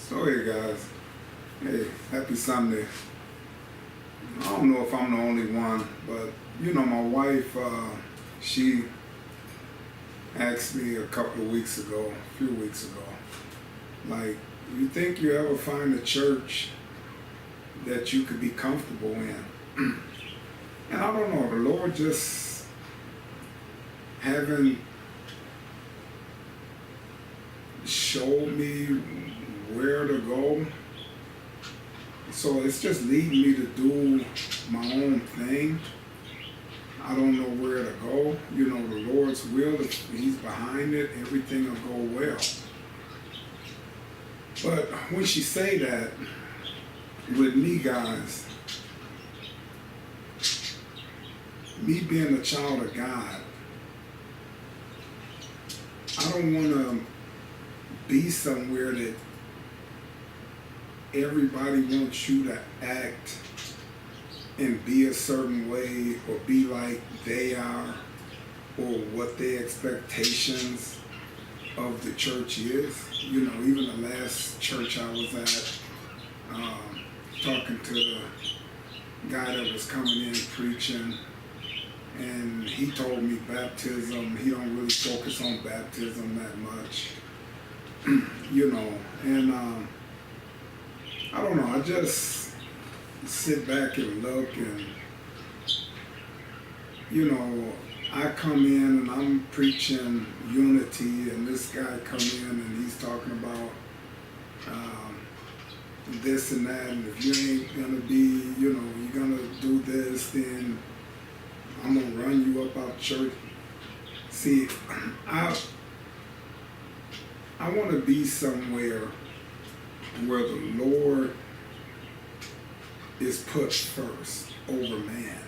So hey guys, hey, happy Sunday. I don't know if I'm the only one, but my wife, she asked me a few weeks ago, like, you think you ever find a church that you could be comfortable in? And I don't know, the Lord just haven't showed me where to go. So it's just leading me to do my own thing. I don't know where to go. The Lord's will, if He's behind it, everything will go well. But when she say that, with me guys, me being a child of God, I don't want to be somewhere that everybody wants you to act and be a certain way or be like they are, or what their expectations of the church is. Even the last church I was at, talking to the guy that was coming in preaching, and he told me baptism, he don't really focus on baptism that much, and I don't know, I just sit back and look, and I come in and I'm preaching unity, and this guy come in and he's talking about this and that, and if you ain't gonna be, you're gonna do this, then I'm gonna run you up out church. See, I want to be somewhere where the Lord is put first over man.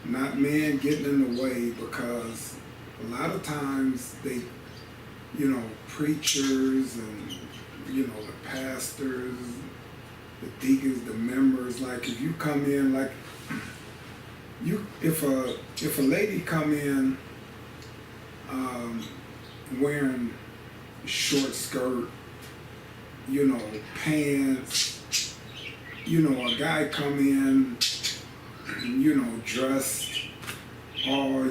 Not man getting in the way, because a lot of times they, preachers and, the pastors, the deacons, the members, like if you come in, like if a lady come in wearing short skirt, pants, a guy come in, dressed, or,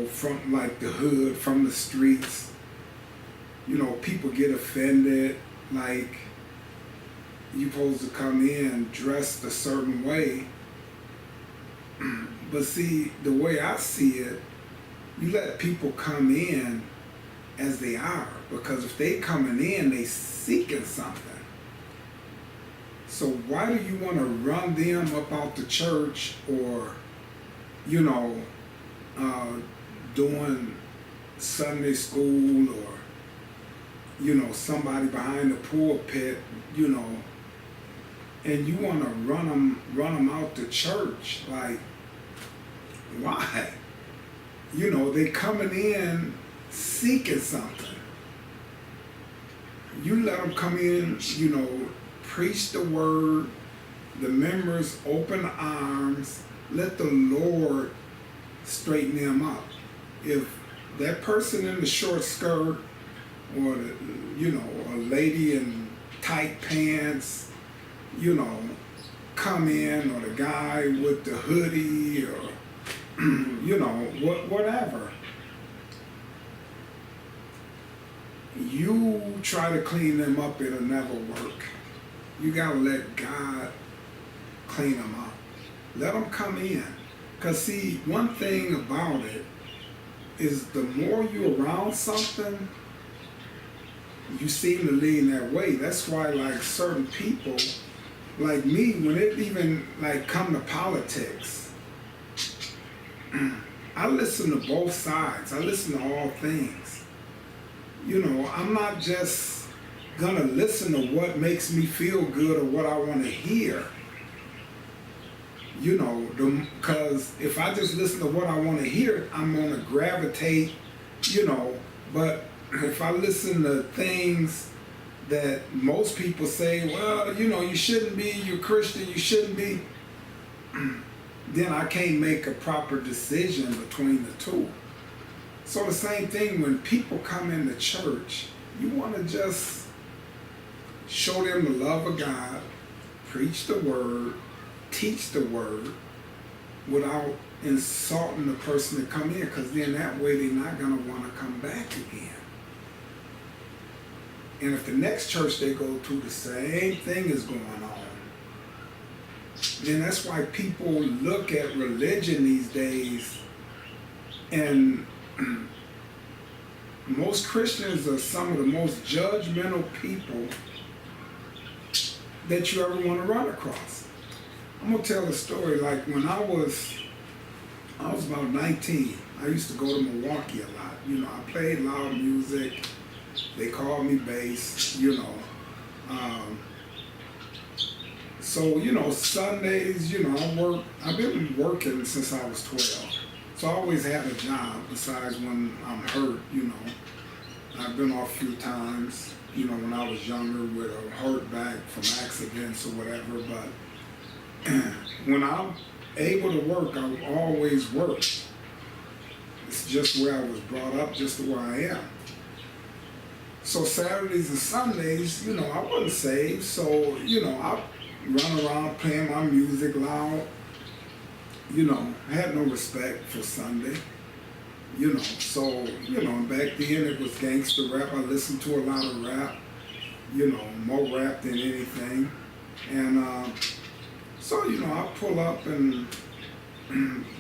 from like the hood, from the streets, people get offended, like, you supposed to come in dressed a certain way. But see, the way I see it, you let people come in as they are, because if they coming in, they seeking something. So why do you want to run them up out the church, or, doing Sunday school, or, somebody behind the pulpit, and you want to run them out the church? Like, why? They coming in seeking something. You let them come in, preach the word, the members open arms, let the Lord straighten them up. If that person in the short skirt, or a lady in tight pants, come in, or the guy with the hoodie, or whatever, you try to clean them up, it'll never work. You gotta let God clean them up. Let them come in. Because see, one thing about it is, the more you're around something, you seem to lean that way. That's why, like, certain people, like me, when it even, like, come to politics, I listen to both sides. I listen to all things. I'm not just gonna listen to what makes me feel good or what I want to hear. Because if I just listen to what I want to hear, I'm gonna gravitate, but if I listen to things that most people say, well, you shouldn't be, you're Christian, you shouldn't be, then I can't make a proper decision between the two. So the same thing when people come into church, you want to just show them the love of God, preach the word, teach the word, without insulting the person that come in, because then that way they're not going to want to come back again. And if the next church they go to, the same thing is going on, then that's why people look at religion these days, and most Christians are some of the most judgmental people that you ever want to run across. I'm going to tell a story. Like when I was about 19, I used to go to Milwaukee a lot. You know, I played loud music. They called me bass, you know. So, you know, Sundays, you know, I've been working since I was 12. So I always had a job besides when I'm hurt, you know. I've been off a few times, you know, when I was younger with a hurt back from accidents or whatever. But when I'm able to work, I always work. It's just where I was brought up, just where I am. So Saturdays and Sundays, you know, I wasn't saved. So, you know, I run around playing my music loud. You know, I had no respect for Sunday. You know, so, you know, back then it was gangster rap. I listened to a lot of rap, you know, more rap than anything. And so, you know, I pull up and,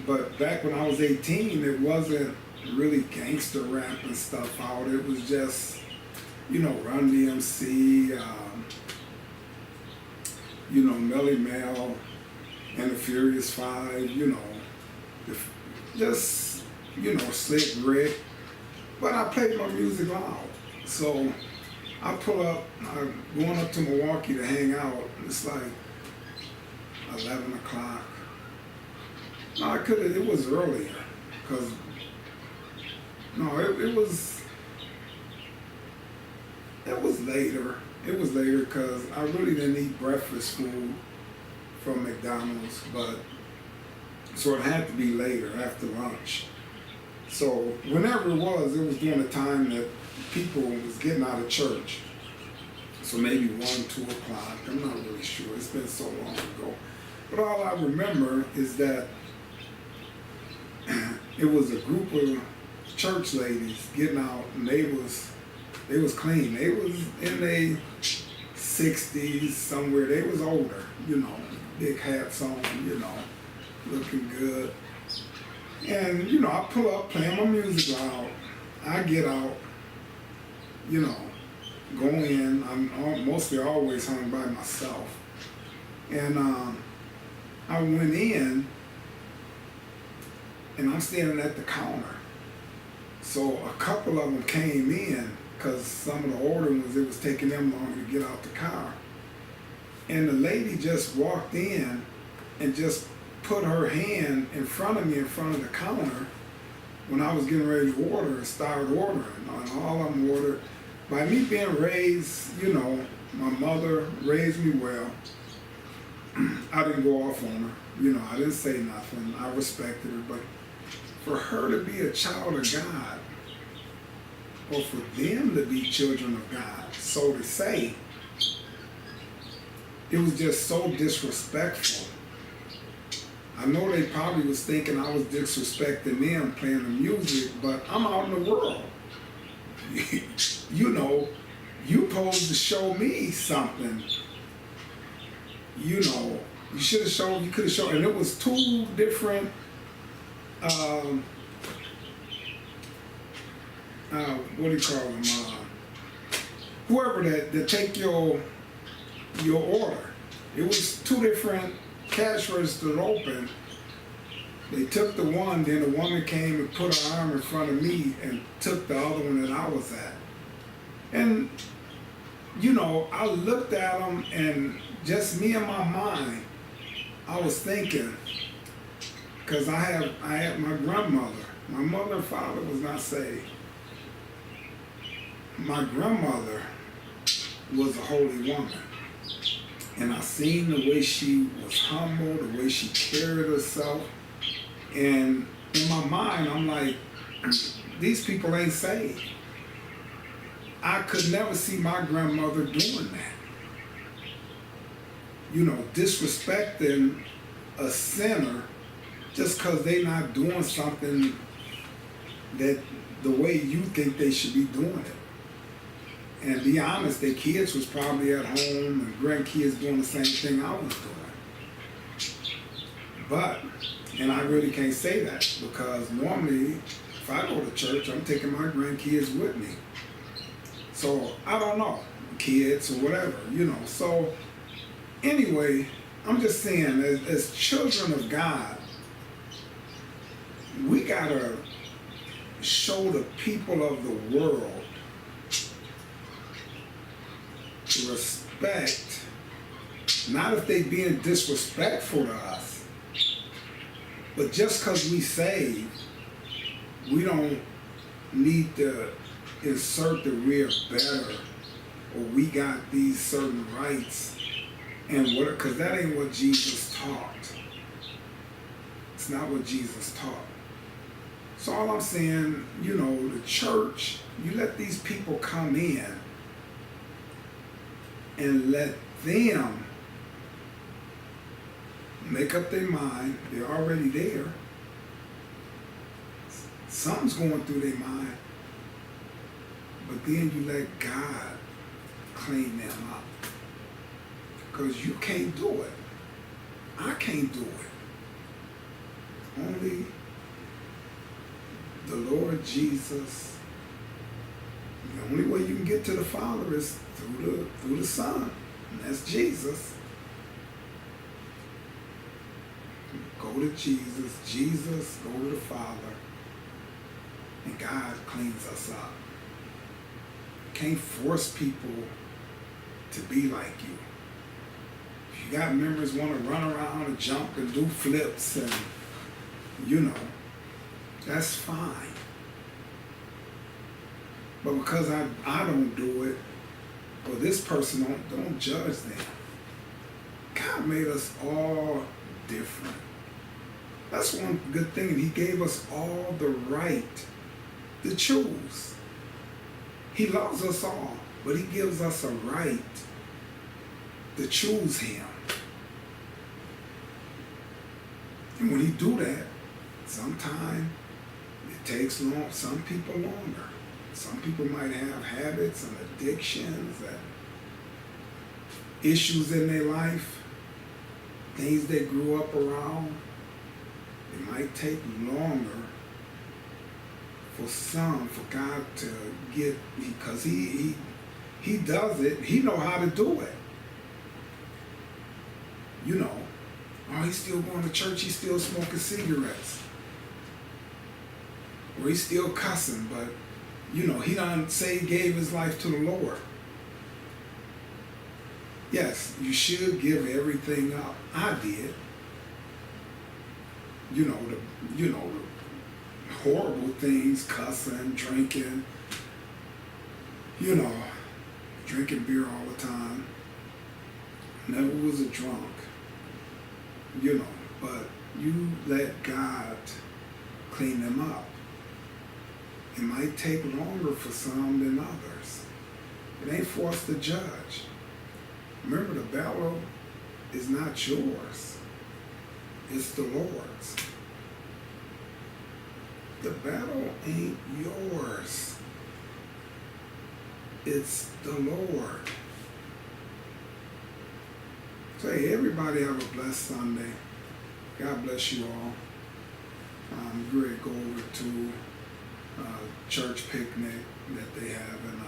but back when I was 18, it wasn't really gangster rap and stuff out. It was just, you know, Run DMC, you know, Melly Mel and the Furious Five, you know, just, you know, Slick Rick. But I played my music loud. So I pull up, I'm going up to Milwaukee to hang out. It's like 11 o'clock. No, it was earlier, because, no, it was later. It was later because I really didn't eat breakfast food from McDonald's, but so it had to be later, after lunch. So whenever it was during the time that people was getting out of church. So maybe 1, 2 o'clock, I'm not really sure, it's been so long ago. But all I remember is that it was a group of church ladies getting out, and they was clean. They was in their 60s somewhere. They was older, you know, big hats on, you know, looking good. And, you know, I pull up, playing my music loud. I get out, you know, go in. I'm mostly always hung by myself. And I went in, and I'm standing at the counter. So a couple of them came in, because some of the older ones, it was taking them longer to get out the car. And the lady just walked in and just put her hand in front of me, in front of the counter, when I was getting ready to order, and started ordering. And all of them ordered. By me being raised, you know, my mother raised me well. I didn't go off on her. You know, I didn't say nothing. I respected her. But for her to be a child of God, or for them to be children of God, so to say, it was just so disrespectful. I know they probably was thinking I was disrespecting them playing the music, but I'm out in the world. You know, you supposed to show me something. You know, you should have shown, you could have shown, and it was 2 different, what do you call them? Whoever that take your order. It was 2 different cash registers open. They took the one, then the woman came and put her arm in front of me and took the other one that I was at. And, you know, I looked at them, and just me in my mind, I was thinking, because I had my grandmother. My mother and father was not saved. My grandmother was a holy woman. And I seen the way she was humble, the way she carried herself. And in my mind, I'm like, these people ain't saved. I could never see my grandmother doing that. disrespecting a sinner just because they're not doing something that the way you think they should be doing it. And be honest, their kids was probably at home and grandkids doing the same thing I was doing. But, and I really can't say that because normally if I go to church, I'm taking my grandkids with me. So I don't know, kids or whatever, So anyway, I'm just saying, as children of God, we gotta show the people of the world respect, not if they being disrespectful to us, but just because we saved, we don't need to insert that we're better or we got these certain rights and what, because that ain't what Jesus taught. It's not what Jesus taught. So all I'm saying, the church, you let these people come in and let them make up their mind. They're already there. Something's going through their mind. But then you let God clean them up. Because you can't do it. I can't do it. Only the Lord Jesus. The only way you can get to the Father is through the Son. And that's Jesus. Go to Jesus. Jesus, go to the Father. And God cleans us up. Can't force people to be like you. If you got members want to run around and jump and do flips and, that's fine. But because I don't do it, or this person don't judge them. God made us all different. That's one good thing. He gave us all the right to choose. He loves us all, but he gives us a right to choose him. And when he do that, sometimes it takes long, some people longer. Some people might have habits and addictions and issues in their life, things they grew up around. It might take longer for God to get, because he does it, he know how to do it. He's still going to church, he's still smoking cigarettes. Or he's still cussing, but he done say he gave his life to the Lord. Yes, you should give everything up. I did. The horrible things, cussing, drinking, drinking beer all the time. Never was a drunk, but you let God clean them up. It might take longer for some than others. It ain't for us to judge. Remember, the battle is not yours. It's the Lord's. The battle ain't yours. It's the Lord. So hey, everybody have a blessed Sunday. God bless you all. I'm going to go over to church picnic that they have, and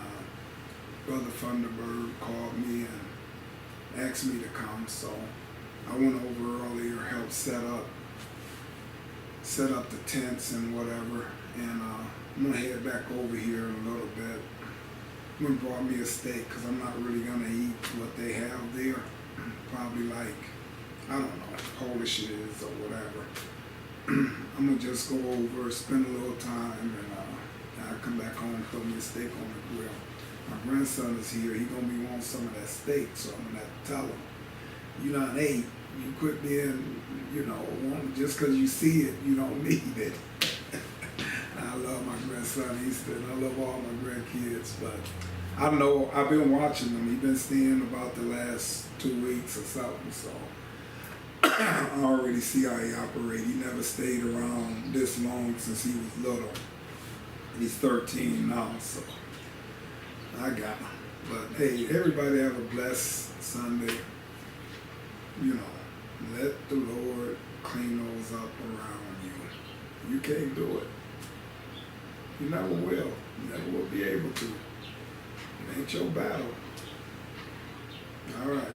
Brother Thunderbird called me and asked me to come, so I went over earlier, helped set up the tents and whatever, and I'm gonna head back over here in a little bit. I'm gonna brought me a steak because I'm not really gonna eat what they have there. Probably like, I don't know, Polish it is or whatever. I'm gonna just go over, spend a little time, and I'll come back home and throw me a steak on the grill. My grandson is here. He gonna be wanting some of that steak, so I'm gonna have to tell him, you done ate. You quit being, just because you see it, you don't need it. I love my grandson Easton. I love all my grandkids, but I know I've been watching them. He's been staying about the last 2 weeks or something. So I already see how he operates. He never stayed around this long since he was little. He's 13 now, so I got him. But hey, everybody have a blessed Sunday. You know, let the Lord clean those up around you. You can't do it. You never will. You never will be able to. It ain't your battle. All right.